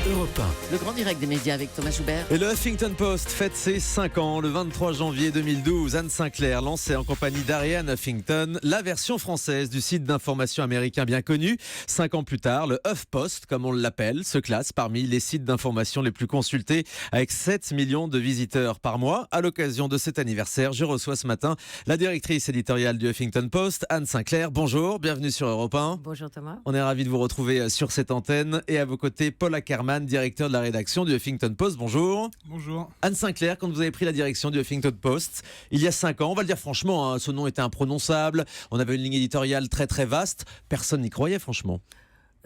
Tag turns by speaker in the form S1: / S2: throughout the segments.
S1: Europe 1.
S2: Le grand direct des médias avec Thomas Joubert.
S3: Et le Huffington Post fête ses 5 ans. Le 23 janvier 2012, Anne Sinclair lançait en compagnie d'Ariane Huffington la version française du site d'information américain bien connu. 5 ans plus tard, le HuffPost, comme on l'appelle, se classe parmi les sites d'information les plus consultés avec 7 millions de visiteurs par mois. À l'occasion de cet anniversaire, je reçois ce matin la directrice éditoriale du Huffington Post, Anne Sinclair. Bonjour, bienvenue sur Europe 1.
S2: Bonjour Thomas.
S3: On est ravis de vous retrouver sur cette antenne et à vos côtés, Paul Ackerman, directeur de la rédaction du Huffington Post. Bonjour.
S4: Bonjour.
S3: Anne Sinclair, quand vous avez pris la direction du Huffington Post, il y a 5 ans, on va le dire franchement, ce nom était imprononçable, on avait une ligne éditoriale très très vaste, personne n'y croyait franchement.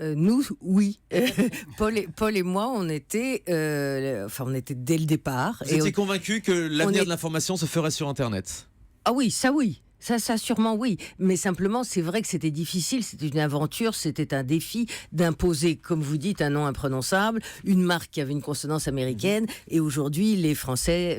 S2: Nous, oui. Paul et moi, on était dès le départ.
S3: Vous étiez convaincu que l'avenir de l'information se ferait sur Internet ?
S2: Ah oui, ça oui. Ça sûrement oui, mais simplement c'est vrai que c'était difficile, c'était une aventure, c'était un défi d'imposer, comme vous dites, un nom imprononçable, une marque qui avait une consonance américaine, et aujourd'hui les Français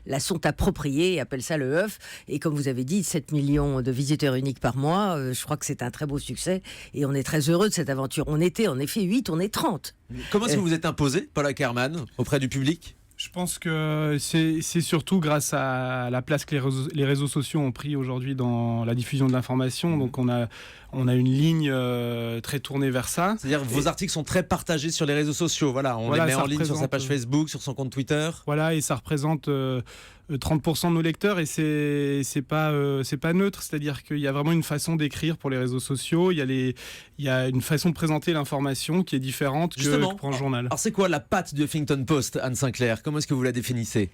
S2: la sont appropriés, appellent ça le Huff, et comme vous avez dit, 7 millions de visiteurs uniques par mois, je crois que c'est un très beau succès, et on est très heureux de cette aventure. On était en effet 8, on est 30.
S3: Comment est-ce que vous vous êtes imposé, Paul Ackerman, auprès du public ?
S4: Je pense que c'est surtout grâce à la place que les réseaux sociaux ont pris aujourd'hui dans la diffusion de l'information. Donc on a une ligne très tournée vers ça.
S3: C'est-à-dire que vos articles sont très partagés sur les réseaux sociaux. Voilà, on les met en ligne sur sa page Facebook, sur son compte Twitter.
S4: Voilà, et ça représente 30% de nos lecteurs, et c'est pas neutre. C'est-à-dire qu'il y a vraiment une façon d'écrire pour les réseaux sociaux. Il y a une façon de présenter l'information qui est différente que pour un journal.
S3: Alors c'est quoi la patte du Huffington Post, Anne Sinclair ? Comment est-ce que vous la définissez ?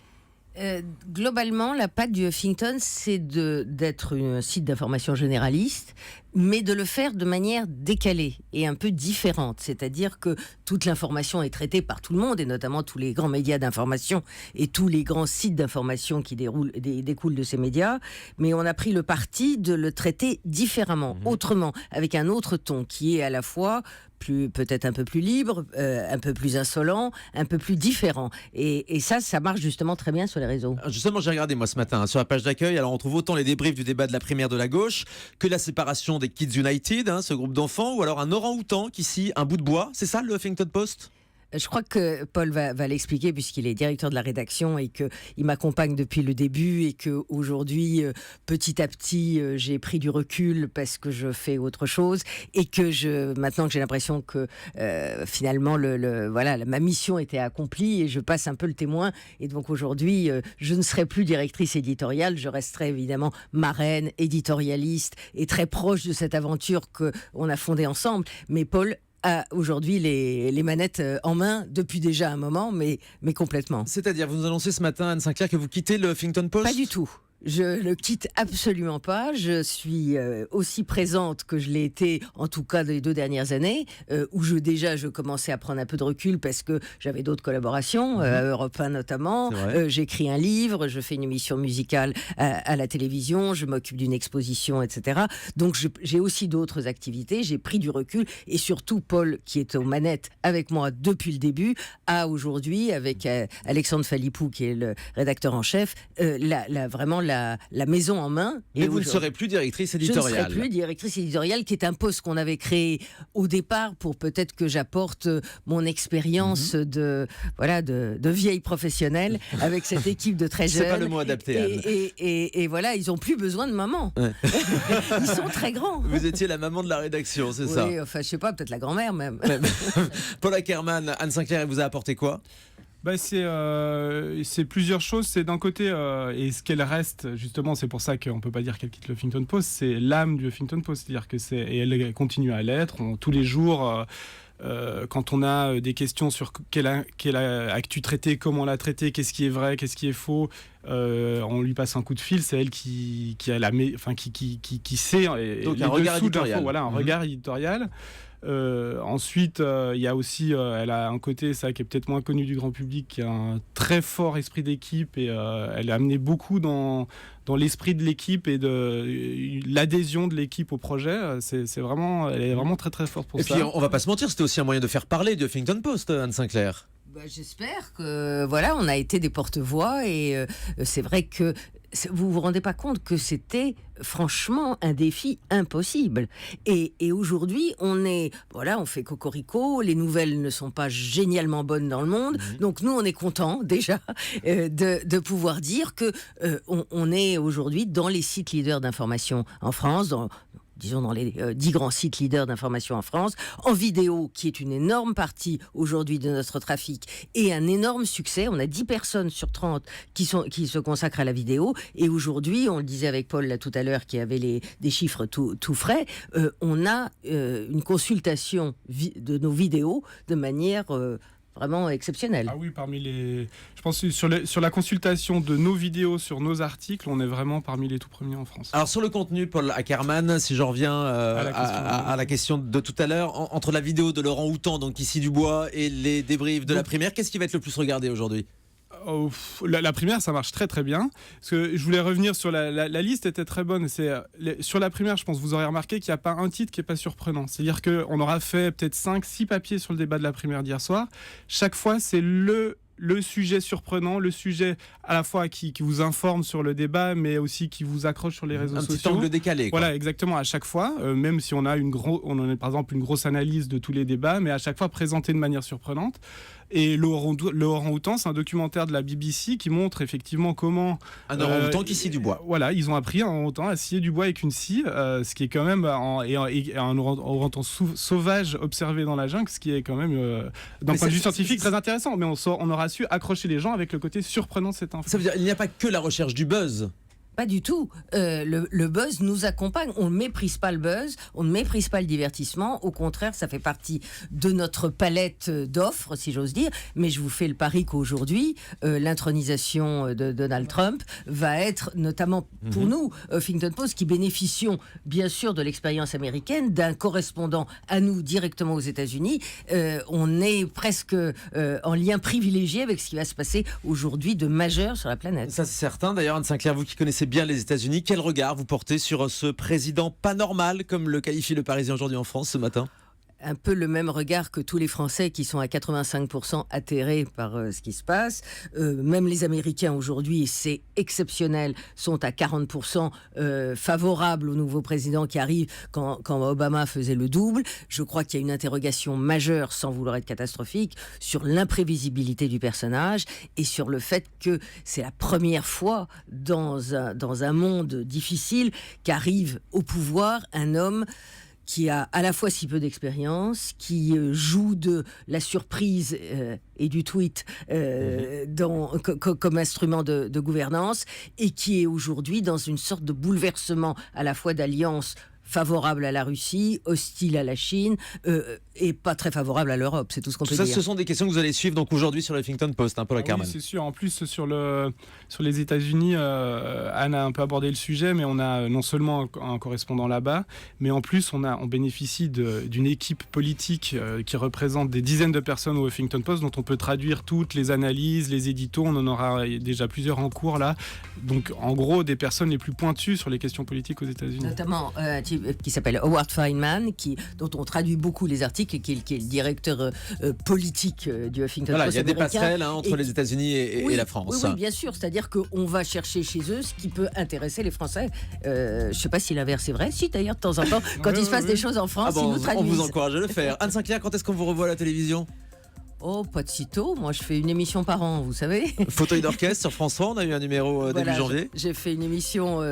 S2: Globalement, la patte du Huffington, c'est d'être un site d'information généraliste, mais de le faire de manière décalée et un peu différente. C'est-à-dire que toute l'information est traitée par tout le monde, et notamment tous les grands médias d'information et tous les grands sites d'information qui découlent de ces médias. Mais on a pris le parti de le traiter différemment, autrement, avec un autre ton qui est à la fois peut-être un peu plus libre, un peu plus insolent, un peu plus différent. Et ça marche justement très bien sur les réseaux.
S3: Justement, j'ai regardé moi ce matin sur la page d'accueil. Alors on trouve autant les débriefs du débat de la primaire de la gauche que la séparation des Kids United, ce groupe d'enfants, ou alors un orang-outan qui scie un bout de bois. C'est ça le Huffington Post ?
S2: Je crois que Paul va l'expliquer puisqu'il est directeur de la rédaction et qu'il m'accompagne depuis le début, et qu'aujourd'hui, petit à petit, j'ai pris du recul parce que je fais autre chose, et que maintenant que j'ai l'impression que finalement ma mission était accomplie et je passe un peu le témoin, et donc aujourd'hui je ne serai plus directrice éditoriale, je resterai évidemment marraine, éditorialiste et très proche de cette aventure qu'on a fondée ensemble, mais Paul a aujourd'hui les manettes en main depuis déjà un moment, mais complètement.
S3: C'est-à-dire, vous nous annoncez ce matin, Anne Sinclair, que vous quittez le Huffington Post ?
S2: Pas du tout. Je le quitte absolument pas. Je suis aussi présente que je l'ai été, en tout cas les 2 dernières années, où je commençais à prendre un peu de recul parce que j'avais d'autres collaborations, à Europe 1 notamment. J'écris un livre, je fais une émission musicale à la télévision, je m'occupe d'une exposition, etc. Donc j'ai aussi d'autres activités. J'ai pris du recul, et surtout Paul, qui est aux manettes avec moi depuis le début, a aujourd'hui, avec Alexandre Phalippou, qui est le rédacteur en chef, vraiment la maison en main.
S3: Mais vous ne serez plus directrice éditoriale.
S2: Je ne serai plus directrice éditoriale, qui est un poste qu'on avait créé au départ pour peut-être que j'apporte mon expérience de vieille professionnelle avec cette équipe de très jeunes.
S3: C'est pas le mot adapté, Anne.
S2: Et voilà, ils n'ont plus besoin de maman. Ouais. Ils sont très grands.
S3: Vous étiez la maman de la rédaction, c'est ça ?
S2: Oui, enfin, je sais pas, peut-être la grand-mère même.
S3: Paul Ackerman, Anne Sinclair, elle vous a apporté quoi ?
S4: C'est plusieurs choses. C'est d'un côté, et ce qu'elle reste, justement, c'est pour ça qu'on ne peut pas dire qu'elle quitte le Huffington Post, c'est l'âme du Huffington Post. C'est-à-dire et elle continue à l'être. Tous les jours, quand on a des questions sur quelle actu traiter, comment la traiter, qu'est-ce qui est vrai, qu'est-ce qui est faux, on lui passe un coup de fil. C'est elle qui sait.
S3: Donc un regard éditorial.
S4: Voilà, un regard éditorial. Ensuite, il y a aussi, elle a un côté, ça qui est peut-être moins connu du grand public, qui a un très fort esprit d'équipe, et elle a amené beaucoup dans l'esprit de l'équipe et de l'adhésion de l'équipe au projet. Elle est vraiment très très forte pour ça.
S3: Et puis on va pas se mentir, c'était aussi un moyen de faire parler du Huffington Post, Anne Sinclair.
S2: J'espère que on a été des porte-voix, et c'est vrai que vous vous rendez pas compte que c'était franchement un défi impossible. Et aujourd'hui, on fait cocorico, les nouvelles ne sont pas génialement bonnes dans le monde, donc nous, on est contents déjà de pouvoir dire que on est aujourd'hui dans les sites leaders d'information en France, disons dans les 10 grands sites leaders d'information en France, en vidéo, qui est une énorme partie aujourd'hui de notre trafic, et un énorme succès. On a 10 personnes sur 30 qui se consacrent à la vidéo, et aujourd'hui, on le disait avec Paul là tout à l'heure, qui avait des chiffres tout frais, on a une consultation de nos vidéos de manière vraiment exceptionnelle.
S4: Ah oui, je pense que sur la consultation de nos vidéos, sur nos articles, on est vraiment parmi les tout premiers en France.
S3: Alors sur le contenu, Paul Ackerman, si j'en reviens à la question de tout à l'heure, entre la vidéo de Laurent Houtan, donc ici Dubois, et les débriefs de la primaire, qu'est-ce qui va être le plus regardé aujourd'hui ?
S4: La primaire, ça marche très très bien. Parce que je voulais revenir sur la liste était très bonne. Sur la primaire, je pense que vous aurez remarqué qu'il n'y a pas un titre qui n'est pas surprenant. C'est-à-dire qu'on aura fait peut-être 5-6 papiers sur le débat de la primaire d'hier soir. Chaque fois, c'est le sujet surprenant, le sujet à la fois qui vous informe sur le débat, mais aussi qui vous accroche sur les réseaux sociaux.
S3: Un petit angle décalé, quoi.
S4: Voilà, exactement, à chaque fois, même si on a par exemple une grosse analyse de tous les débats, mais à chaque fois présenté de manière surprenante. Et Laurent Houtan, c'est un documentaire de la BBC qui montre effectivement comment...
S3: Un orang outan qui scie du bois.
S4: Voilà, ils ont appris un orang outan à scier du bois avec une scie, ce qui est quand même un orang outan sauvage observé dans la jungle, ce qui est quand même, d'un point de vue scientifique, très intéressant. Mais on aura su accrocher les gens avec le côté surprenant de cette info.
S3: Ça veut dire qu'il n'y a pas que la recherche du buzz.
S2: Pas du tout. Le buzz nous accompagne. On ne méprise pas le buzz, on ne méprise pas le divertissement. Au contraire, ça fait partie de notre palette d'offres, si j'ose dire. Mais je vous fais le pari qu'aujourd'hui, l'intronisation de Donald Trump va être, notamment pour nous, Huffington Post, qui bénéficions bien sûr de l'expérience américaine, d'un correspondant à nous directement aux États-Unis. On est presque en lien privilégié avec ce qui va se passer aujourd'hui de majeur sur la planète.
S3: Ça, c'est certain. D'ailleurs, Anne Sinclair, vous qui connaissez bien les États-Unis, quel regard vous portez sur ce président pas normal, comme le qualifie le Parisien aujourd'hui en France ce matin ?
S2: Un peu le même regard que tous les Français qui sont à 85% atterrés par ce qui se passe. Même les Américains aujourd'hui, c'est exceptionnel, sont à 40% favorables au nouveau président qui arrive quand Obama faisait le double. Je crois qu'il y a une interrogation majeure, sans vouloir être catastrophique, sur l'imprévisibilité du personnage et sur le fait que c'est la première fois dans un monde difficile qu'arrive au pouvoir un homme qui a à la fois si peu d'expérience, qui joue de la surprise et du tweet comme instrument de gouvernance, et qui est aujourd'hui dans une sorte de bouleversement à la fois d'alliance favorable à la Russie, hostile à la Chine et pas très favorable à l'Europe, c'est tout ce qu'on peut dire.
S3: Ce sont des questions que vous allez suivre donc aujourd'hui sur le Huffington Post, Paul Ackerman.
S4: Oui, c'est sûr. En plus, sur les États-Unis, Anne a un peu abordé le sujet, mais on a non seulement un correspondant là-bas, mais en plus, on bénéficie d'une équipe politique qui représente des dizaines de personnes au Huffington Post, dont on peut traduire toutes les analyses, les éditos. On en aura déjà plusieurs en cours là. Donc, en gros, des personnes les plus pointues sur les questions politiques aux États-Unis.
S2: Notamment qui s'appelle Howard Feynman, dont on traduit beaucoup les articles, et qui est le directeur politique du Huffington Post.
S3: Il y a des passerelles entre les États-Unis et la France.
S2: Oui, bien sûr. C'est-à-dire qu'on va chercher chez eux ce qui peut intéresser les Français. Je ne sais pas si l'inverse est vrai. Si, d'ailleurs, de temps en temps, quand il se passe des choses en France, ils nous traduisent.
S3: On vous encourage à le faire. Anne Sinclair, quand est-ce qu'on vous revoit à la télévision ?
S2: Oh, pas de sitôt. Moi, je fais une émission par an, vous savez.
S3: Fauteuil d'orchestre sur France 3, on a eu un numéro début janvier.
S2: J'ai fait une émission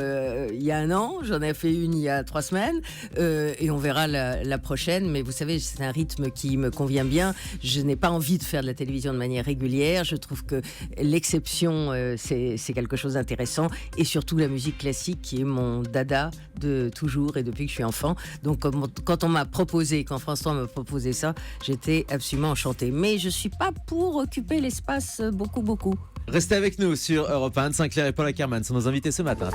S2: il y a 1 an, j'en ai fait une il y a 3 semaines, et on verra la prochaine. Mais vous savez, c'est un rythme qui me convient bien. Je n'ai pas envie de faire de la télévision de manière régulière. Je trouve que l'exception, c'est quelque chose d'intéressant. Et surtout la musique classique, qui est mon dada de toujours et depuis que je suis enfant. Donc, quand on m'a proposé, quand France 3 m'a proposé ça, j'étais absolument enchantée. Mais je ne suis pas pour occuper l'espace beaucoup.
S3: Restez avec nous sur Europe 1. Anne Sinclair et Paul Ackerman sont nos invités ce matin.